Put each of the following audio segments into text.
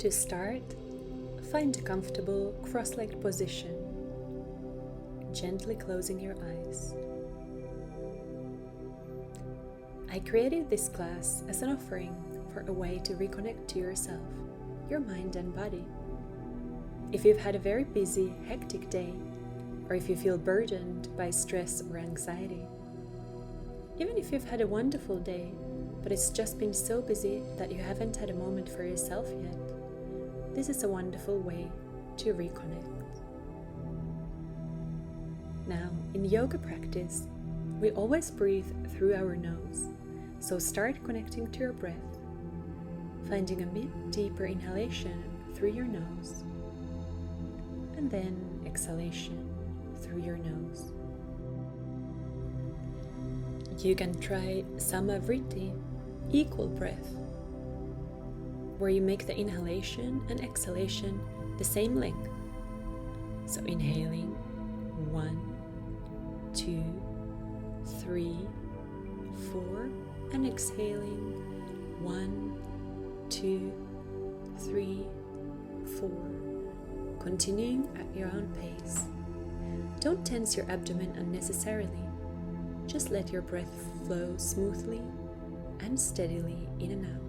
to start, find a comfortable cross-legged position, gently closing your eyes. I created this class as an offering for a way to reconnect to yourself, your mind and body. If you've had a very busy, hectic day, or if you feel burdened by stress or anxiety, even if you've had a wonderful day, but it's just been so busy that you haven't had a moment for yourself yet, this is a wonderful way to reconnect. Now, in yoga practice, we always breathe through our nose, so start connecting to your breath, finding a bit deeper inhalation through your nose, and then exhalation through your nose. You can try samavriti, equal breath, where you make the inhalation and exhalation the same length. So inhaling 1, 2, 3, 4, and exhaling 1, 2, 3, 4, continuing at your own pace. Don't tense your abdomen unnecessarily. Just let your breath flow smoothly and steadily in and out,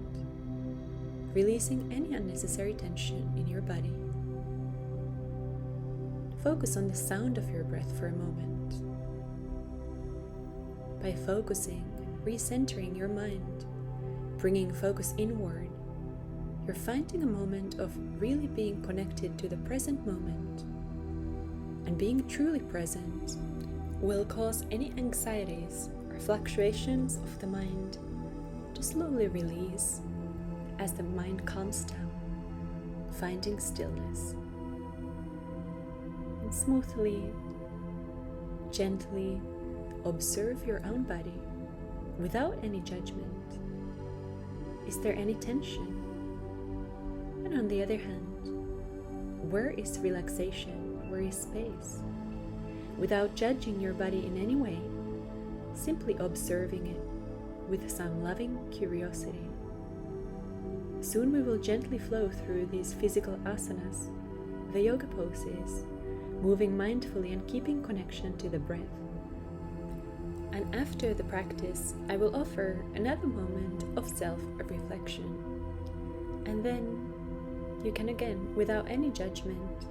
releasing any unnecessary tension in your body. Focus on the sound of your breath for a moment. By focusing, recentering your mind, bringing focus inward, you're finding a moment of really being connected to the present moment. And being truly present will cause any anxieties or fluctuations of the mind to slowly release as the mind calms down, finding stillness. And smoothly, gently observe your own body without any judgment. Is there any tension? And on the other hand, where is relaxation? Where is space? Without judging your body in any way, simply observing it with some loving curiosity. Soon we will gently flow through these physical asanas, the yoga poses, moving mindfully and keeping connection to the breath. And after the practice, I will offer another moment of self-reflection. And then you can again, without any judgment,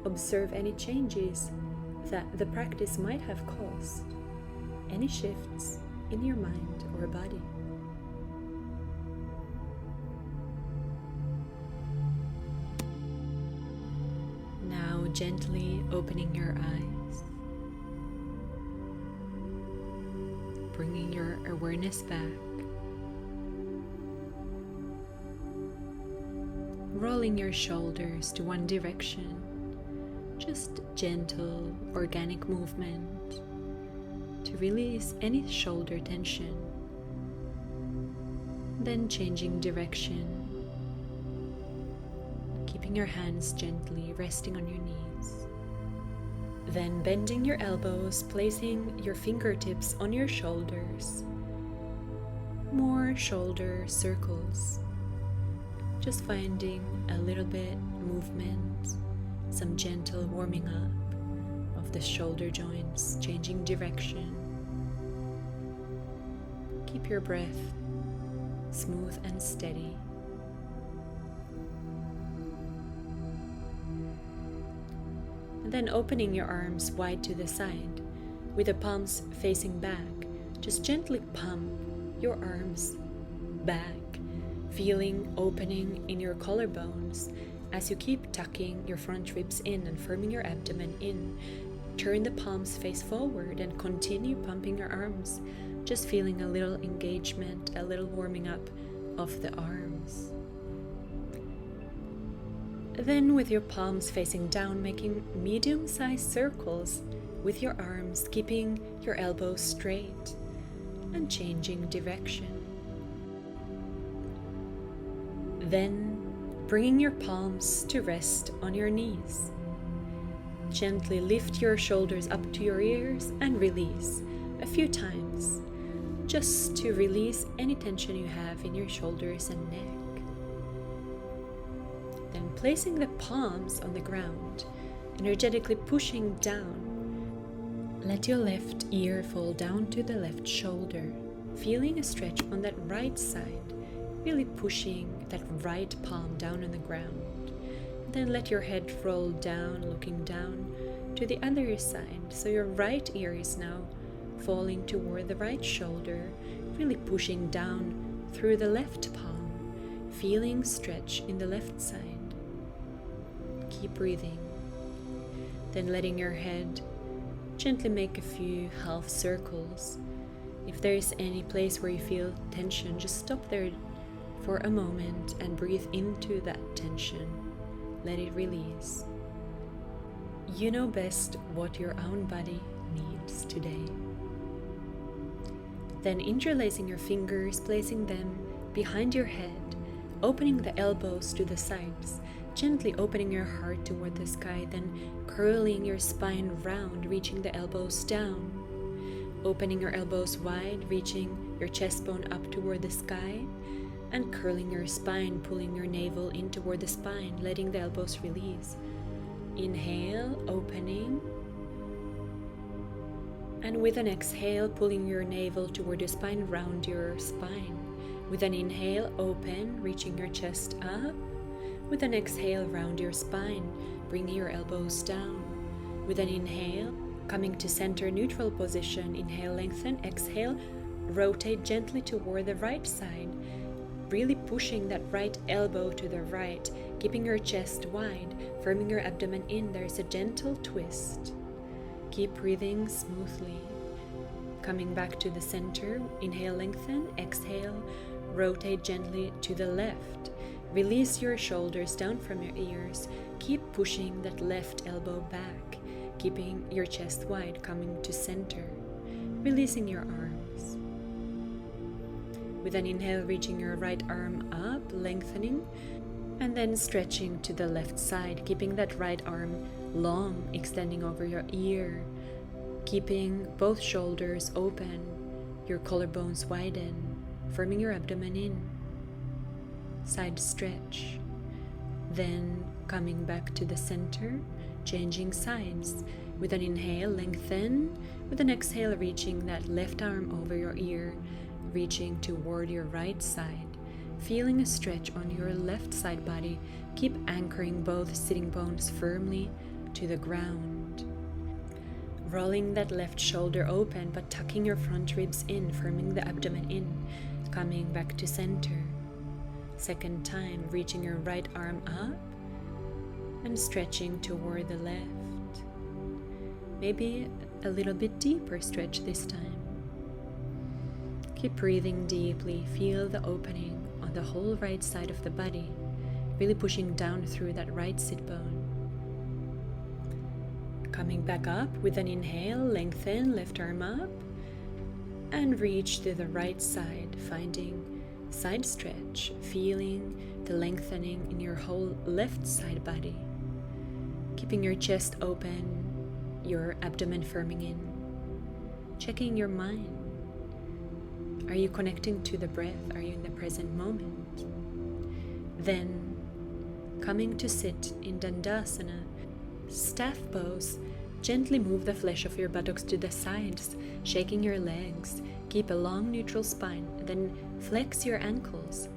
observe any changes that the practice might have caused, any shifts in your mind or body. Now gently opening your eyes, bringing your awareness back, rolling your shoulders to one direction, just gentle, organic movement to release any shoulder tension. Then changing direction, keeping your hands gently resting on your knees. Then bending your elbows, placing your fingertips on your shoulders. More shoulder circles. Just finding a little bit movement, some gentle warming up of the shoulder joints, changing direction. Keep your breath smooth and steady. And then opening your arms wide to the side, with the palms facing back, just gently pump your arms back, feeling opening in your collarbones as you keep tucking your front ribs in and firming your abdomen in. Turn the palms face forward and continue pumping your arms, just feeling a little engagement, a little warming up of the arms. Then with your palms facing down, making medium-sized circles with your arms, keeping your elbows straight and changing direction. Then bringing your palms to rest on your knees. Gently lift your shoulders up to your ears and release a few times, just to release any tension you have in your shoulders and neck. Then placing the palms on the ground, energetically pushing down. Let your left ear fall down to the left shoulder, feeling a stretch on that right side, really pushing that right palm down on the ground. Then let your head roll down, looking down to the other side. So your right ear is now falling toward the right shoulder, really pushing down through the left palm, feeling stretch in the left side. Keep breathing. Then letting your head gently make a few half circles. If there is any place where you feel tension, just stop there for a moment and breathe into that tension. Let it release. You know best what your own body needs today. Then interlacing your fingers, placing them behind your head, opening the elbows to the sides, gently opening your heart toward the sky, then curling your spine round, reaching the elbows down, opening your elbows wide, reaching your chest bone up toward the sky, and curling your spine, pulling your navel in toward the spine, letting the elbows release. Inhale, opening, and with an exhale, pulling your navel toward your spine, round your spine. With an inhale, open, reaching your chest up. With an exhale, round your spine, bringing your elbows down. With an inhale, coming to center neutral position, inhale, lengthen, exhale, rotate gently toward the right side, really pushing that right elbow to the right, keeping your chest wide, firming your abdomen in. There's a gentle twist. Keep breathing smoothly. Coming back to the center, inhale, lengthen, exhale, rotate gently to the left. Release your shoulders down from your ears. Keep pushing that left elbow back, keeping your chest wide, coming to center. Releasing your arms. With an inhale, reaching your right arm up, lengthening, and then stretching to the left side, keeping that right arm long, extending over your ear, keeping both shoulders open, your collarbones widen, firming your abdomen in. Side stretch. Then coming back to the center, changing sides. With an inhale, lengthen. With an exhale, reaching that left arm over your ear, reaching toward your right side. Feeling a stretch on your left side body. Keep anchoring both sitting bones firmly to the ground. Rolling that left shoulder open, but tucking your front ribs in, firming the abdomen in. Coming back to center. Second time, reaching your right arm up and stretching toward the left. Maybe a little bit deeper stretch this time. Keep breathing deeply. Feel the opening on the whole right side of the body, really pushing down through that right sit bone. Coming back up with an inhale, lengthen, left arm up, and reach to the right side, finding side stretch, feeling the lengthening in your whole left side body. Keeping your chest open, your abdomen firming in. Checking your mind. Are you connecting to the breath? Are you in the present moment? Then, coming to sit in Dandasana, staff pose, gently move the flesh of your buttocks to the sides, shaking your legs. Keep a long neutral spine, then flex your ankles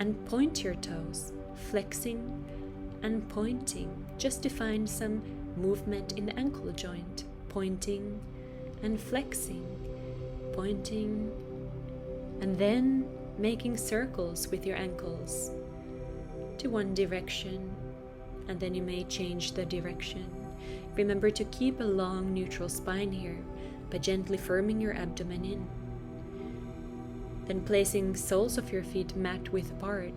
and point your toes, flexing and pointing, just to find some movement in the ankle joint, pointing and flexing, pointing, and then making circles with your ankles to one direction, and then you may change the direction. Remember to keep a long neutral spine here, but gently firming your abdomen in. Then placing soles of your feet mat width apart,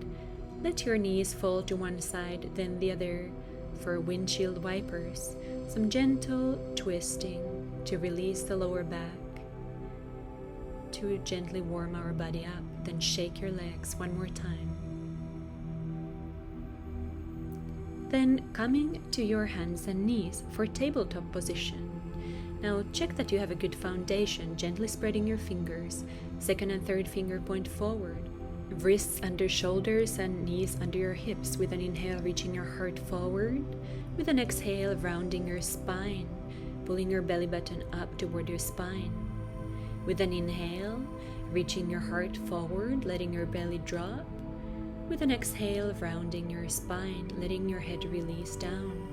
let your knees fall to one side, then the other for windshield wipers. Some gentle twisting to release the lower back, to gently warm our body up. Then shake your legs one more time. Then coming to your hands and knees for tabletop position. Now check that you have a good foundation, gently spreading your fingers. Second and third finger point forward. wrists under shoulders and knees under your hips. With an inhale, reaching your heart forward. With an exhale, rounding your spine, pulling your belly button up toward your spine. With an inhale, reaching your heart forward, letting your belly drop. With an exhale, rounding your spine, letting your head release down.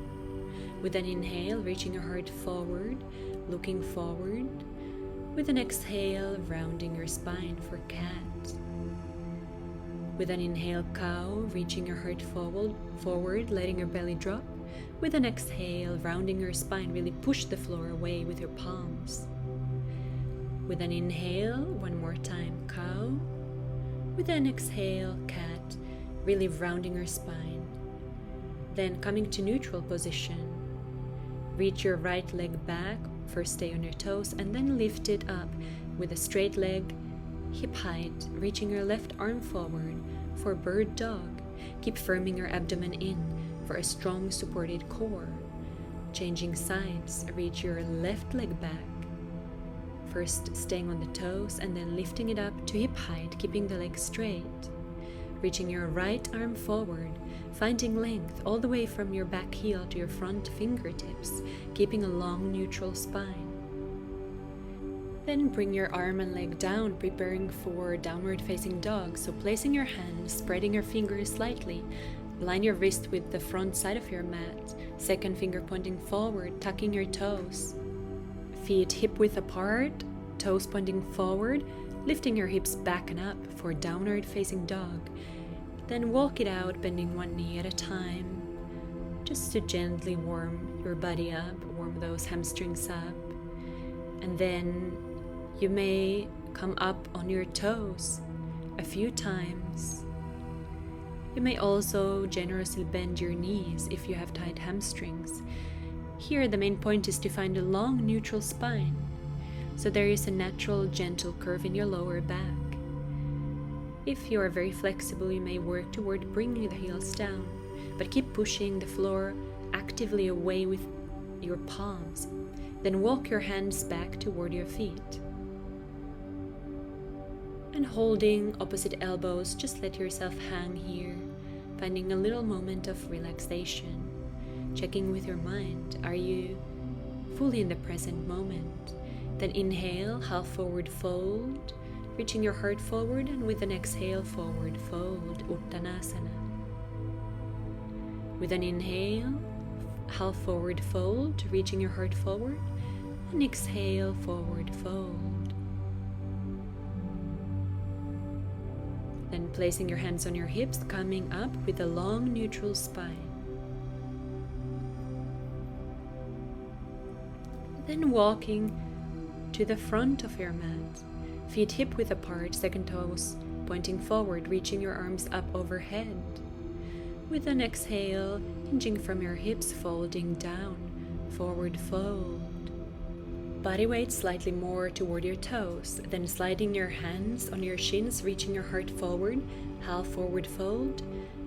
With an inhale, reaching your heart forward, looking forward. With an exhale, rounding your spine for cat. With an inhale, cow, reaching your heart forward, letting your belly drop. With an exhale, rounding your spine, really push the floor away with your palms. With an inhale, one more time, cow. With an exhale, cat, really rounding your spine. Then coming to neutral position. Reach your right leg back, first stay on your toes, and then lift it up with a straight leg, hip height, reaching your left arm forward for bird dog. Keep firming your abdomen in for a strong supported core. Changing sides, reach your left leg back, first staying on the toes and then lifting it up to hip height, keeping the leg straight. Reaching your right arm forward, finding length all the way from your back heel to your front fingertips, keeping a long neutral spine. Then bring your arm and leg down, preparing for downward facing dog. So placing your hands, spreading your fingers slightly, line your wrist with the front side of your mat, second finger pointing forward, tucking your toes. Feet hip width apart, toes pointing forward, lifting your hips back and up for downward facing dog. Then walk it out, bending one knee at a time, just to gently warm your body up, warm those hamstrings up. And then you may come up on your toes a few times. You may also generously bend your knees if you have tight hamstrings. Here the main point is to find a long neutral spine, so there is a natural gentle curve in your lower back. If you are very flexible, you may work toward bringing the heels down, but keep pushing the floor actively away with your palms. Then walk your hands back toward your feet. And holding opposite elbows, just let yourself hang here, finding a little moment of relaxation. Checking with your mind, are you fully in the present moment? Then inhale, half forward fold, reaching your heart forward, and with an exhale, forward fold, Uttanasana. With an inhale, half forward fold, reaching your heart forward, and exhale, forward fold. Then placing your hands on your hips, coming up with a long neutral spine. Then walking to the front of your mat, feet hip width apart, second toes pointing forward, reaching your arms up overhead. With an exhale, hinging from your hips, folding down, forward fold. Body weight slightly more toward your toes, then sliding your hands on your shins, reaching your heart forward, half forward fold.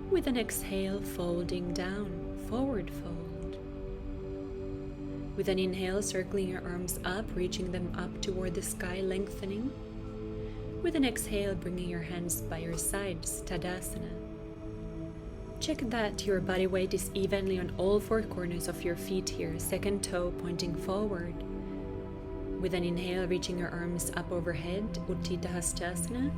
With an exhale, folding down, forward fold. With an inhale, circling your arms up, reaching them up toward the sky, lengthening. With an exhale, bringing your hands by your sides, Tadasana. Check that your body weight is evenly on all four corners of your feet here, second toe pointing forward. With an inhale, reaching your arms up overhead, Utthita Hastasana.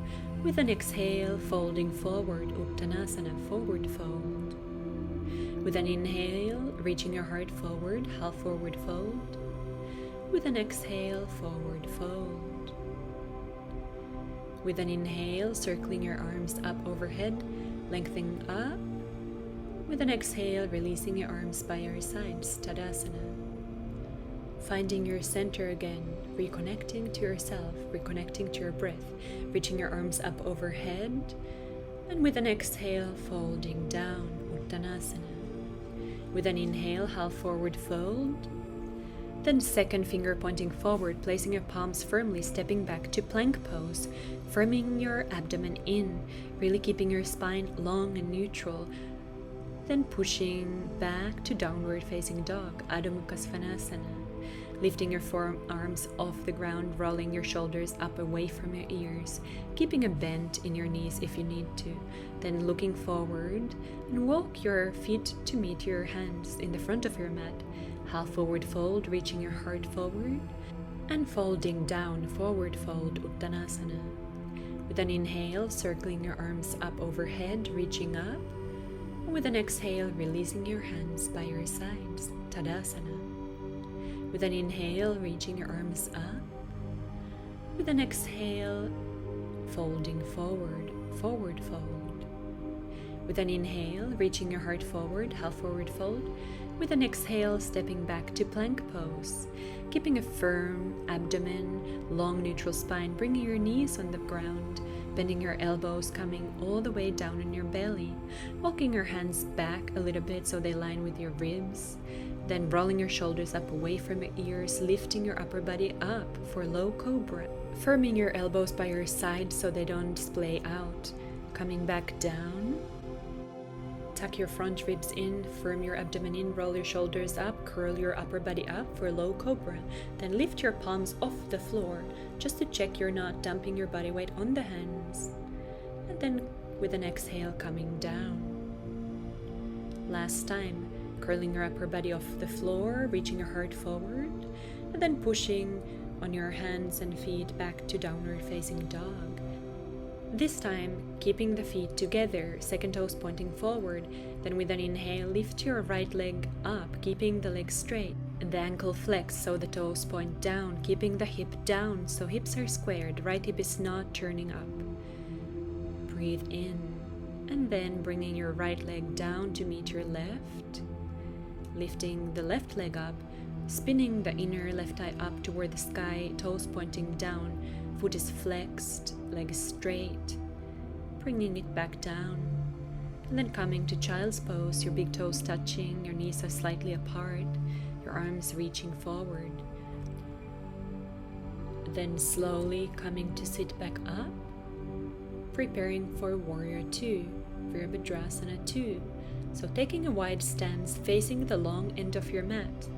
With an exhale, folding forward, Uttanasana, forward fold. With an inhale, reaching your heart forward, half forward fold. With an exhale, forward fold. With an inhale, circling your arms up overhead, lengthening up. With an exhale, releasing your arms by your sides, Tadasana. Finding your center again, reconnecting to yourself, reconnecting to your breath, reaching your arms up overhead, and with an exhale, folding down, Uttanasana. With an inhale, half forward fold, then second finger pointing forward, placing your palms firmly, stepping back to plank pose, firming your abdomen in, really keeping your spine long and neutral, then pushing back to downward facing dog, Adho Mukha Svanasana. lifting your forearms off the ground, rolling your shoulders up away from your ears, keeping a bend in your knees if you need to. Then looking forward and walk your feet to meet your hands in the front of your mat. Half forward fold, reaching your heart forward, and folding down, forward fold, Uttanasana. With an inhale, circling your arms up overhead, reaching up. And with an exhale, releasing your hands by your sides, Tadasana. With an inhale, reaching your arms up. With an exhale, folding forward, forward fold. With an inhale, reaching your heart forward, half forward fold. With an exhale, stepping back to plank pose, keeping a firm abdomen, long neutral spine, bringing your knees on the ground, bending your elbows, coming all the way down on your belly, walking your hands back a little bit so they line with your ribs, then rolling your shoulders up away from your ears, lifting your upper body up for low cobra, firming your elbows by your side so they don't splay out, coming back down. Tuck your front ribs in, firm your abdomen in, roll your shoulders up, curl your upper body up for low cobra. Then lift your palms off the floor just to check you're not dumping your body weight on the hands. And then with an exhale, coming down. Last time, curling your upper body off the floor, reaching your heart forward, and then pushing on your hands and feet back to downward facing dog. This time, keeping the feet together, second toes pointing forward. Then with an inhale, lift your right leg up, keeping the leg straight. And the ankle flex so the toes point down, keeping the hip down so hips are squared, right hip is not turning up. Breathe in, and then bringing your right leg down to meet your left. Lifting the left leg up, spinning the inner left thigh up toward the sky, toes pointing down. Foot is flexed, leg is straight, bringing it back down, and then coming to child's pose, your big toes touching, your knees are slightly apart, your arms reaching forward. Then slowly coming to sit back up, preparing for Warrior 2, Virabhadrasana 2. So taking a wide stance facing the long end of your mat.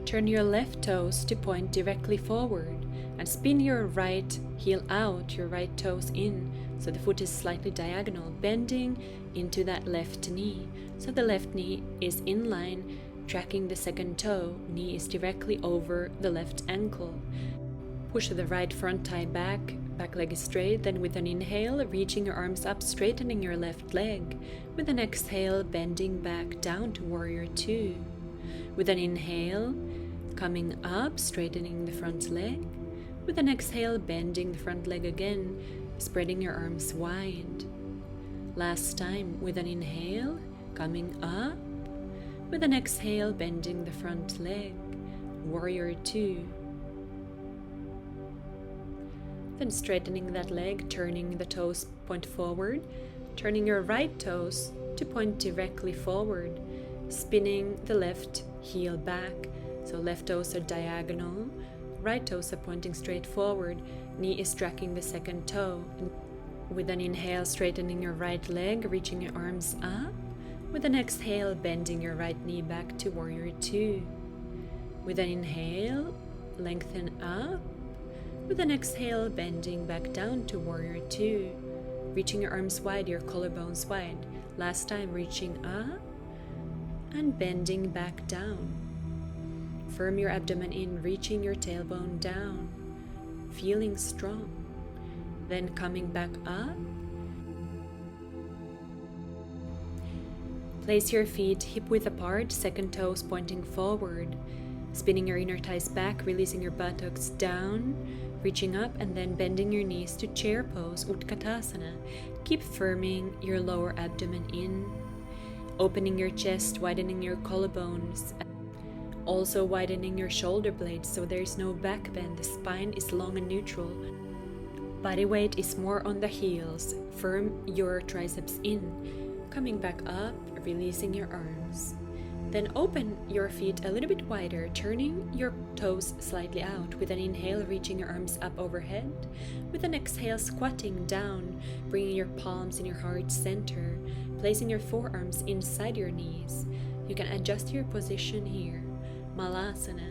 Turn your left toes to point directly forward and spin your right heel out, your right toes in, so the foot is slightly diagonal, bending into that left knee. So the left knee is in line, tracking the second toe, knee is directly over the left ankle. Push the right front thigh back, back leg is straight, then with an inhale, reaching your arms up, straightening your left leg. With an exhale, bending back down to Warrior 2. With an inhale, coming up, straightening the front leg. With an exhale, bending the front leg again, spreading your arms wide. Last time, with an inhale, coming up. With an exhale, bending the front leg. Warrior 2. Then straightening that leg, turning the toes point forward, turning your right toes to point directly forward, spinning the left heel back, so left toes are diagonal, right toes are pointing straight forward, knee is tracking the second toe. With an inhale, straightening your right leg, reaching your arms up. With an exhale, bending your right knee back to Warrior 2. With an inhale, lengthen up. With an exhale, bending back down to Warrior 2. Reaching your arms wide, your collarbones wide. Last time, reaching up and bending back down. Firm your abdomen in, reaching your tailbone down, feeling strong. Then coming back up. Place your feet hip-width apart, second toes pointing forward. Spinning your inner thighs back, releasing your buttocks down, reaching up, and then bending your knees to chair pose, Utkatasana. Keep firming your lower abdomen in, opening your chest, widening your collarbones, also widening your shoulder blades so there's no back bend. The spine is long and neutral. Body weight is more on the heels. Firm your triceps in, coming back up, releasing your arms. Then open your feet a little bit wider, turning your toes slightly out. With an inhale, reaching your arms up overhead. With an exhale, squatting down, bringing your palms in your heart center, placing your forearms inside your knees. You can adjust your position here. Malasana.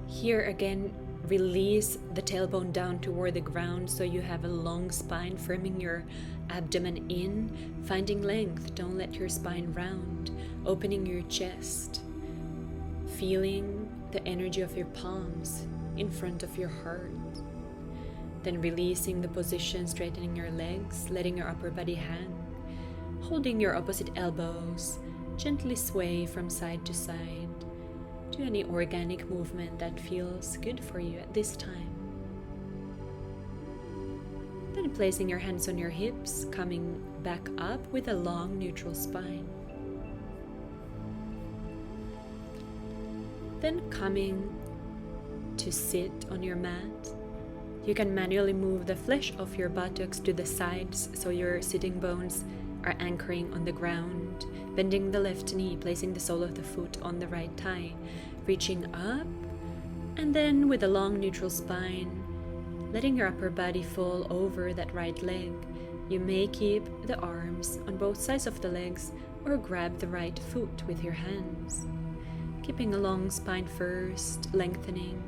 Here again, release the tailbone down toward the ground so you have a long spine, firming your abdomen in, finding length. Don't let your spine round, opening your chest, feeling the energy of your palms in front of your heart. Then releasing the position, straightening your legs, letting your upper body hang, holding your opposite elbows, gently sway from side to side. Do any organic movement that feels good for you at this time. Then placing your hands on your hips, coming back up with a long neutral spine. Then coming to sit on your mat. You can manually move the flesh of your buttocks to the sides so your sitting bones are anchoring on the ground, bending the left knee, placing the sole of the foot on the right thigh, reaching up, and then with a long neutral spine, letting your upper body fall over that right leg. You may keep the arms on both sides of the legs or grab the right foot with your hands. Keeping a long spine first, lengthening,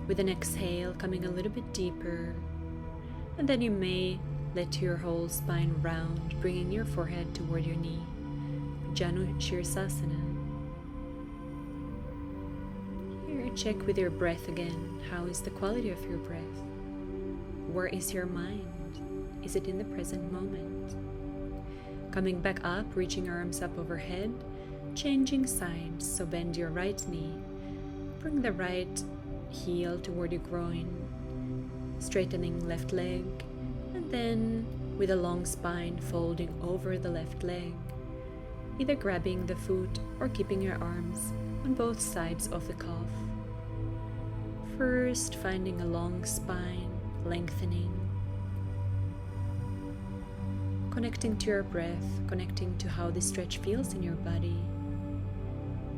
with an exhale coming a little bit deeper, and then you may let your whole spine round, bringing your forehead toward your knee. Janu Shirsasana. Here, check with your breath again. How is the quality of your breath? Where is your mind? Is it in the present moment? Coming back up, reaching your arms up overhead, changing sides, so bend your right knee. Bring the right heel toward your groin, straightening left leg, and then with a long spine folding over the left leg, either grabbing the foot or keeping your arms on both sides of the calf. First, finding a long spine, lengthening, connecting to your breath, connecting to how the stretch feels in your body.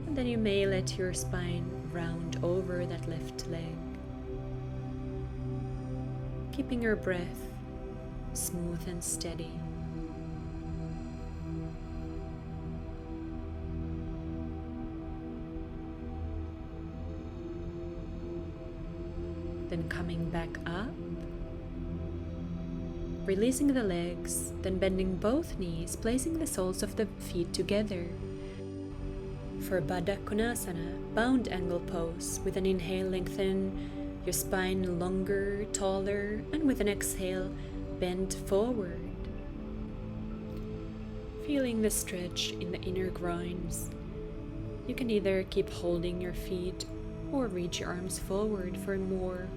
And then you may let your spine round over that left leg, keeping your breath smooth and steady. Then coming back up, releasing the legs, then bending both knees, placing the soles of the feet together. For Baddha Konasana, bound angle pose, with an inhale lengthen your spine longer, taller, and with an exhale bend forward. Feeling the stretch in the inner groins. You can either keep holding your feet or reach your arms forward for a more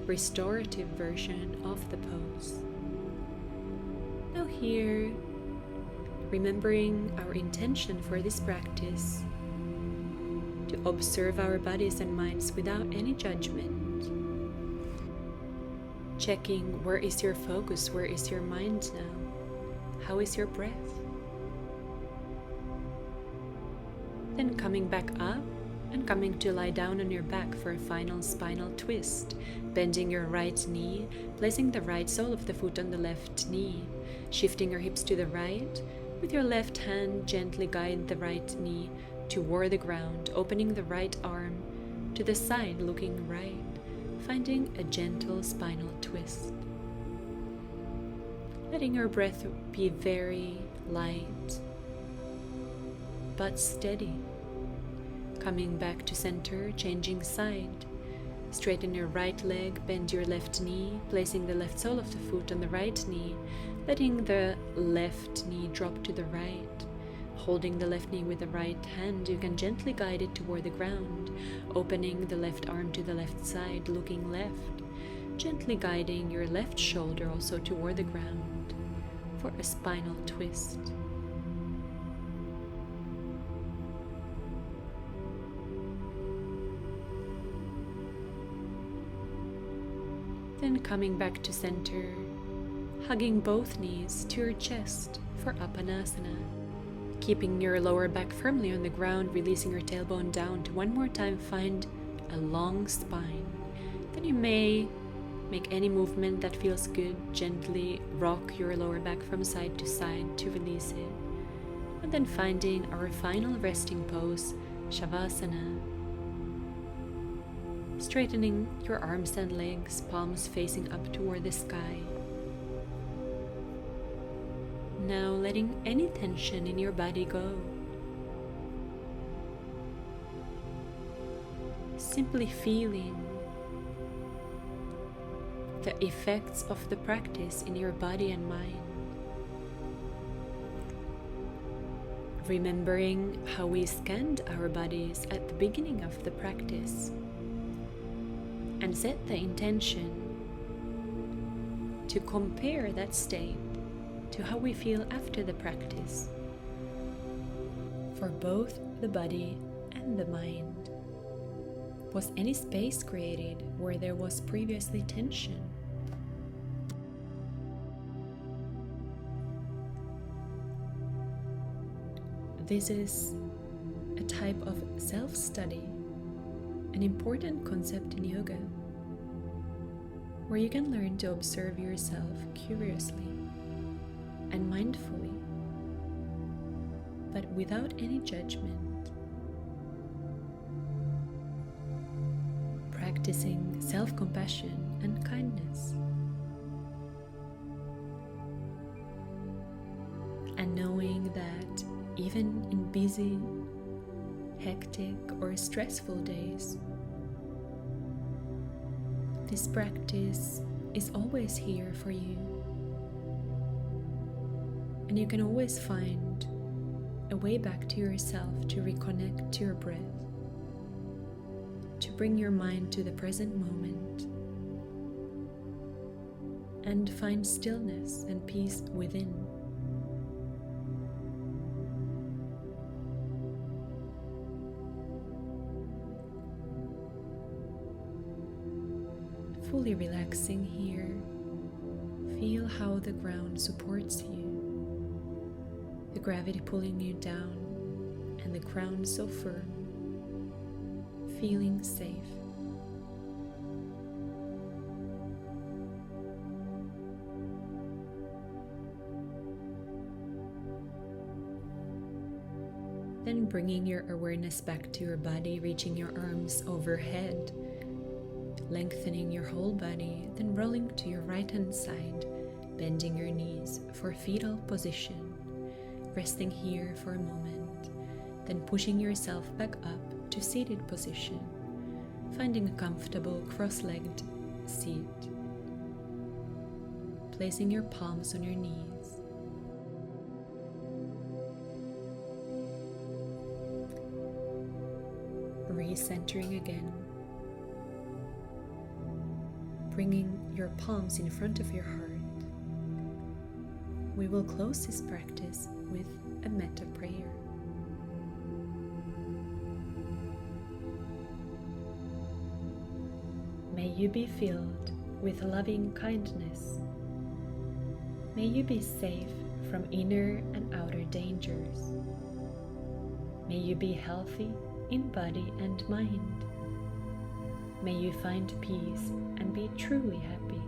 restorative version of the pose. Now here, remembering our intention for this practice, to observe our bodies and minds without any judgment. Checking where is your focus, where is your mind now, how is your breath. Then coming back up and coming to lie down on your back for a final spinal twist, bending your right knee, placing the right sole of the foot on the left knee, shifting your hips to the right. With your left hand, gently guide the right knee toward the ground, opening the right arm to the side, looking right, finding a gentle spinal twist. Letting your breath be very light but steady. Coming back to center, changing side. Straighten your right leg, bend your left knee, placing the left sole of the foot on the right knee, letting the left knee drop to the right. Holding the left knee with the right hand, you can gently guide it toward the ground, opening the left arm to the left side, looking left, gently guiding your left shoulder also toward the ground for a spinal twist. Then coming back to center, hugging both knees to your chest for Apanasana. Keeping your lower back firmly on the ground, releasing your tailbone down to one more time find a long spine. Then you may make any movement that feels good, gently rock your lower back from side to side to release it. And then finding our final resting pose, Savasana. Straightening your arms and legs, palms facing up toward the sky. Now letting any tension in your body go. Simply feeling the effects of the practice in your body and mind. Remembering how we scanned our bodies at the beginning of the practice and set the intention to compare that state to how we feel after the practice for both the body and the mind. Was any space created where there was previously tension? This is a type of self-study, an important concept in yoga, where you can learn to observe yourself curiously and mindfully, but without any judgment. Practicing self-compassion and kindness. And knowing that even in busy, hectic, or stressful days, this practice is always here for you. And you can always find a way back to yourself to reconnect to your breath, to bring your mind to the present moment, and find stillness and peace within. Fully relaxing here, feel how the ground supports you, the gravity pulling you down, and the ground so firm, feeling safe. Then bringing your awareness back to your body, reaching your arms overhead, lengthening your whole body, then rolling to your right hand side, bending your knees for fetal position, resting here for a moment, then pushing yourself back up to seated position, finding a comfortable cross-legged seat, placing your palms on your knees. Recentering again, bringing your palms in front of your heart. We will close this practice with a metta prayer. May you be filled with loving kindness. May you be safe from inner and outer dangers. May you be healthy in body and mind. May you find peace and be truly happy.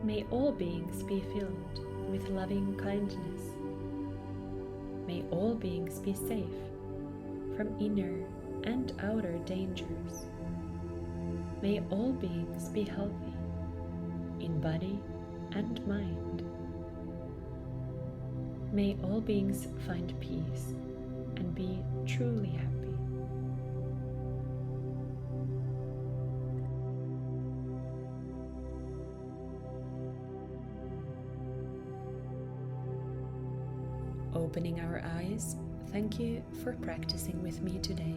May all beings be filled with loving kindness. May all beings be safe from inner and outer dangers. May all beings be healthy in body and mind. May all beings find peace and be truly happy. Opening our eyes, thank you for practicing with me today.